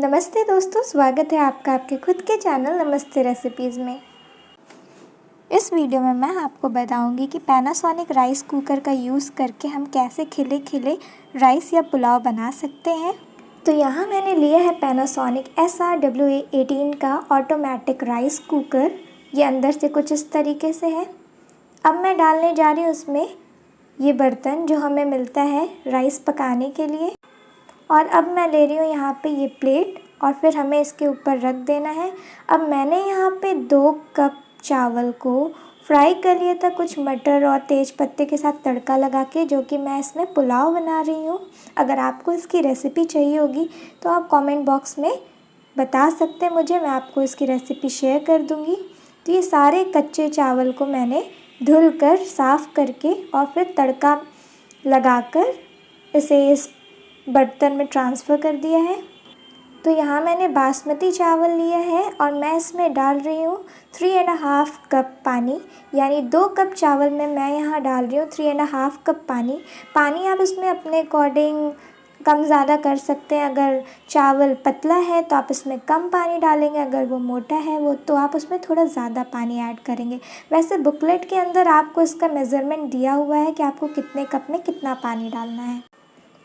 नमस्ते दोस्तों, स्वागत है आपका आपके खुद के चैनल नमस्ते रेसिपीज़ में। इस वीडियो में मैं आपको बताऊंगी कि पैनासोनिक राइस कुकर का यूज़ करके हम कैसे खिले खिले राइस या पुलाव बना सकते हैं। तो यहाँ मैंने लिया है पैनासोनिक SRWA18 का ऑटोमेटिक राइस कुकर। ये अंदर से कुछ इस तरीके से है। अब मैं डालने जा रही हूँ उसमें ये बर्तन जो हमें मिलता है राइस पकाने के लिए। और अब मैं ले रही हूँ यहाँ पे ये प्लेट और फिर हमें इसके ऊपर रख देना है। अब मैंने यहाँ पे 2 कप चावल को फ्राई कर लिया था कुछ मटर और तेज पत्ते के साथ तड़का लगा के, जो कि मैं इसमें पुलाव बना रही हूँ। अगर आपको इसकी रेसिपी चाहिए होगी तो आप कमेंट बॉक्स में बता सकते हैं मुझे, मैं आपको इसकी रेसिपी शेयर कर दूँगी। तो ये सारे कच्चे चावल को मैंने धुल कर साफ़ करके और फिर तड़का लगाकर इसे इस बर्तन में ट्रांसफ़र कर दिया है। तो यहाँ मैंने बासमती चावल लिया है और मैं इसमें डाल रही हूँ 3.5 कप पानी, यानी 2 कप चावल में मैं यहाँ डाल रही हूँ 3.5 कप पानी। पानी आप इसमें अपने अकॉर्डिंग कम ज़्यादा कर सकते हैं। अगर चावल पतला है तो आप इसमें कम पानी डालेंगे, अगर वो मोटा है तो आप उसमें थोड़ा ज़्यादा पानी ऐड करेंगे। वैसे बुकलेट के अंदर आपको इसका मेज़रमेंट दिया हुआ है कि आपको कितने कप में कितना पानी डालना है।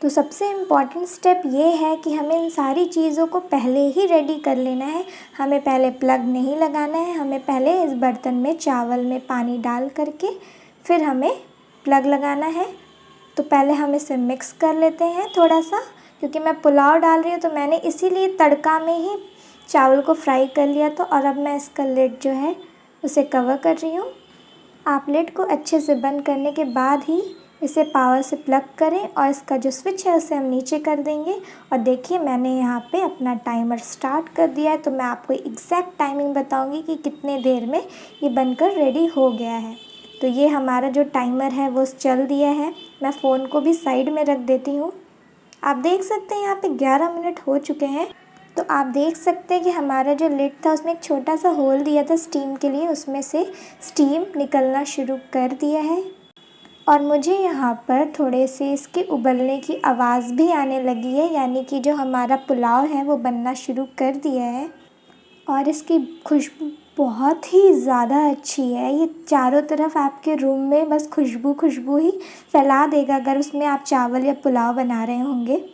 तो सबसे इम्पॉर्टेंट स्टेप ये है कि हमें इन सारी चीज़ों को पहले ही रेडी कर लेना है। हमें पहले प्लग नहीं लगाना है, हमें पहले इस बर्तन में चावल में पानी डाल करके फिर हमें प्लग लगाना है। तो पहले हम इसे मिक्स कर लेते हैं थोड़ा सा, क्योंकि मैं पुलाव डाल रही हूँ तो मैंने इसीलिए तड़का में ही चावल को फ्राई कर लिया था। और अब मैं इसका लिड जो है उसे कवर कर रही हूँ। आप लिड को अच्छे से बंद करने के बाद ही इसे पावर से प्लग करें और इसका जो स्विच है उसे हम नीचे कर देंगे। और देखिए मैंने यहाँ पे अपना टाइमर स्टार्ट कर दिया है, तो मैं आपको एग्जैक्ट टाइमिंग बताऊँगी कि कितने देर में ये बनकर रेडी हो गया है। तो ये हमारा जो टाइमर है वो चल दिया है। मैं फ़ोन को भी साइड में रख देती हूँ। आप देख सकते हैं यहाँ पे 11 मिनट हो चुके हैं। तो आप देख सकते हैं कि हमारा जो लिड था उसमें एक छोटा सा होल दिया था स्टीम के लिए, उसमें से स्टीम निकलना शुरू कर दिया है। और मुझे यहाँ पर थोड़े से इसके उबलने की आवाज़ भी आने लगी है, यानी कि जो हमारा पुलाव है वो बनना शुरू कर दिया है। और इसकी खुशबू बहुत ही ज़्यादा अच्छी है। ये चारों तरफ आपके रूम में बस खुशबू ही फैला देगा अगर उसमें आप चावल या पुलाव बना रहे होंगे।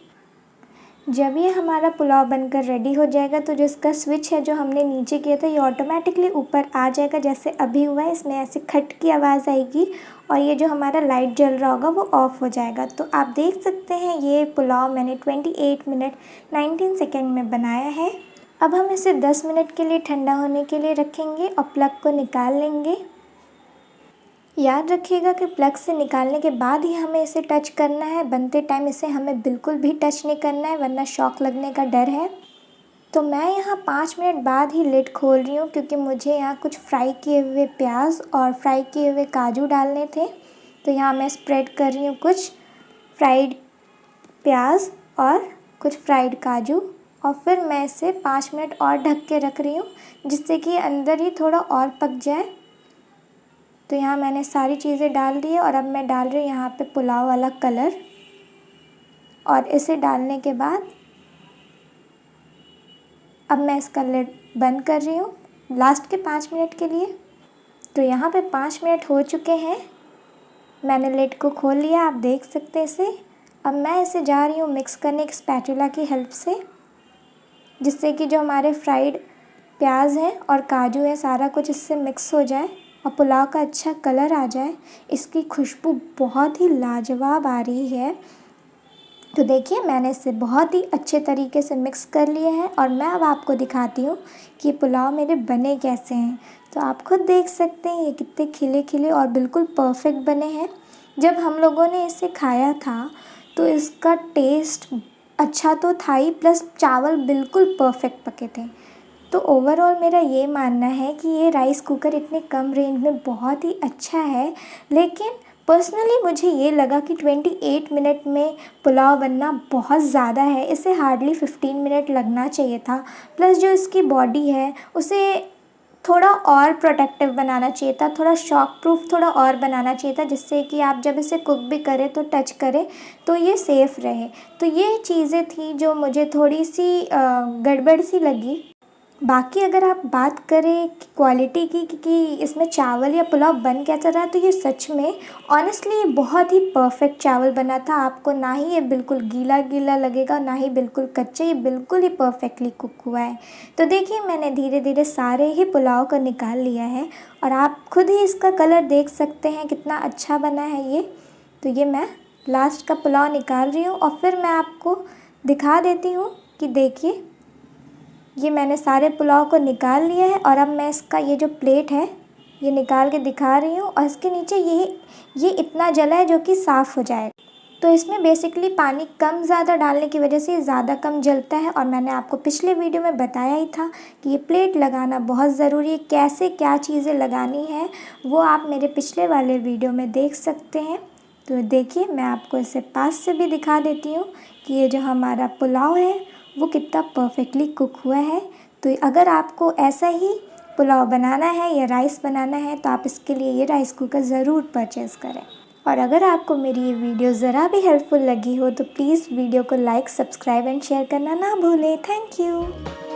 जब ये हमारा पुलाव बनकर रेडी हो जाएगा तो जो इसका स्विच है जो हमने नीचे किया था ये ऑटोमेटिकली ऊपर आ जाएगा, जैसे अभी हुआ है। इसमें ऐसे खट की आवाज़ आएगी और ये जो हमारा लाइट जल रहा होगा वो ऑफ़ हो जाएगा। तो आप देख सकते हैं ये पुलाव मैंने 28 मिनट 19 सेकेंड में बनाया है। अब हम इसे 10 मिनट के लिए ठंडा होने के लिए रखेंगे और प्लग को निकाल लेंगे। याद रखिएगा कि प्लग से निकालने के बाद ही हमें इसे टच करना है। बनते टाइम इसे हमें बिल्कुल भी टच नहीं करना है, वरना शॉक लगने का डर है। तो मैं यहाँ 5 मिनट बाद ही लिड खोल रही हूँ, क्योंकि मुझे यहाँ कुछ फ्राई किए हुए प्याज और फ्राई किए हुए काजू डालने थे। तो यहाँ मैं स्प्रेड कर रही हूँ कुछ फ्राइड प्याज और कुछ फ्राइड काजू, और फिर मैं इसे 5 मिनट और ढक के रख रही हूँ, जिससे कि अंदर ही थोड़ा और पक जाए। तो यहाँ मैंने सारी चीज़ें डाल दी है और अब मैं डाल रही हूँ यहाँ पे पुलाव वाला कलर। और इसे डालने के बाद अब मैं इसका लिड बंद कर रही हूँ लास्ट के 5 मिनट के लिए। तो यहाँ पे 5 मिनट हो चुके हैं, मैंने लिड को खोल लिया, आप देख सकते हैं इसे। अब मैं इसे जा रही हूँ मिक्स करने एक स्पैचुला की हेल्प से, जिससे कि जो हमारे फ्राइड प्याज हैं और काजू है सारा कुछ इससे मिक्स हो जाए और पुलाव का अच्छा कलर आ जाए। इसकी खुशबू बहुत ही लाजवाब आ रही है। तो देखिए मैंने इसे बहुत ही अच्छे तरीके से मिक्स कर लिया है और मैं अब आपको दिखाती हूँ कि ये पुलाव मेरे बने कैसे हैं। तो आप खुद देख सकते हैं ये कितने खिले खिले और बिल्कुल परफेक्ट बने हैं। जब हम लोगों ने इसे खाया था तो इसका टेस्ट अच्छा तो था ही, प्लस चावल बिल्कुल परफेक्ट पके थे। तो ओवरऑल मेरा ये मानना है कि ये राइस कुकर इतने कम रेंज में बहुत ही अच्छा है। लेकिन पर्सनली मुझे ये लगा कि 28 मिनट में पुलाव बनना बहुत ज़्यादा है, इसे हार्डली 15 मिनट लगना चाहिए था। प्लस जो इसकी बॉडी है उसे थोड़ा और प्रोटेक्टिव बनाना चाहिए था, थोड़ा शॉक प्रूफ थोड़ा और बनाना चाहिए था, जिससे कि आप जब इसे कुक भी करें तो टच करें तो ये सेफ़ रहे। तो ये चीज़ें थी जो मुझे थोड़ी सी गड़बड़ सी लगी। बाकी अगर आप बात करें क्वालिटी की कि इसमें चावल या पुलाव बन कैसा रहा, तो ये सच में ऑनेस्टली ये बहुत ही परफेक्ट चावल बना था। आपको ना ही ये बिल्कुल गीला गीला लगेगा, ना ही बिल्कुल कच्चा, ये बिल्कुल ही परफेक्टली कुक हुआ है। तो देखिए मैंने धीरे धीरे सारे ही पुलाव को निकाल लिया है और आप खुद ही इसका कलर देख सकते हैं कितना अच्छा बना है ये। तो ये मैं लास्ट का पुलाव निकाल रही हूँ और फिर मैं आपको दिखा देती हूँ कि देखिए ये मैंने सारे पुलाव को निकाल लिया है और अब मैं इसका ये जो प्लेट है ये निकाल के दिखा रही हूँ और इसके नीचे ये इतना जला है जो कि साफ़ हो जाएगा। तो इसमें बेसिकली पानी कम ज़्यादा डालने की वजह से ये ज़्यादा कम जलता है और मैंने आपको पिछले वीडियो में बताया ही था कि ये प्लेट लगाना बहुत ज़रूरी है। कैसे क्या चीज़ें लगानी है वो आप मेरे पिछले वाले वीडियो में देख सकते हैं। तो देखिए मैं आपको इसे पास से भी दिखा देती हूँ कि ये जो हमारा पुलाव है वो कितना परफेक्टली कुक हुआ है। तो अगर आपको ऐसा ही पुलाव बनाना है या राइस बनाना है तो आप इसके लिए ये राइस कुकर ज़रूर परचेज़ करें। और अगर आपको मेरी ये वीडियो ज़रा भी हेल्पफुल लगी हो तो प्लीज़ वीडियो को लाइक, सब्सक्राइब एंड शेयर करना ना भूलें। Thank you.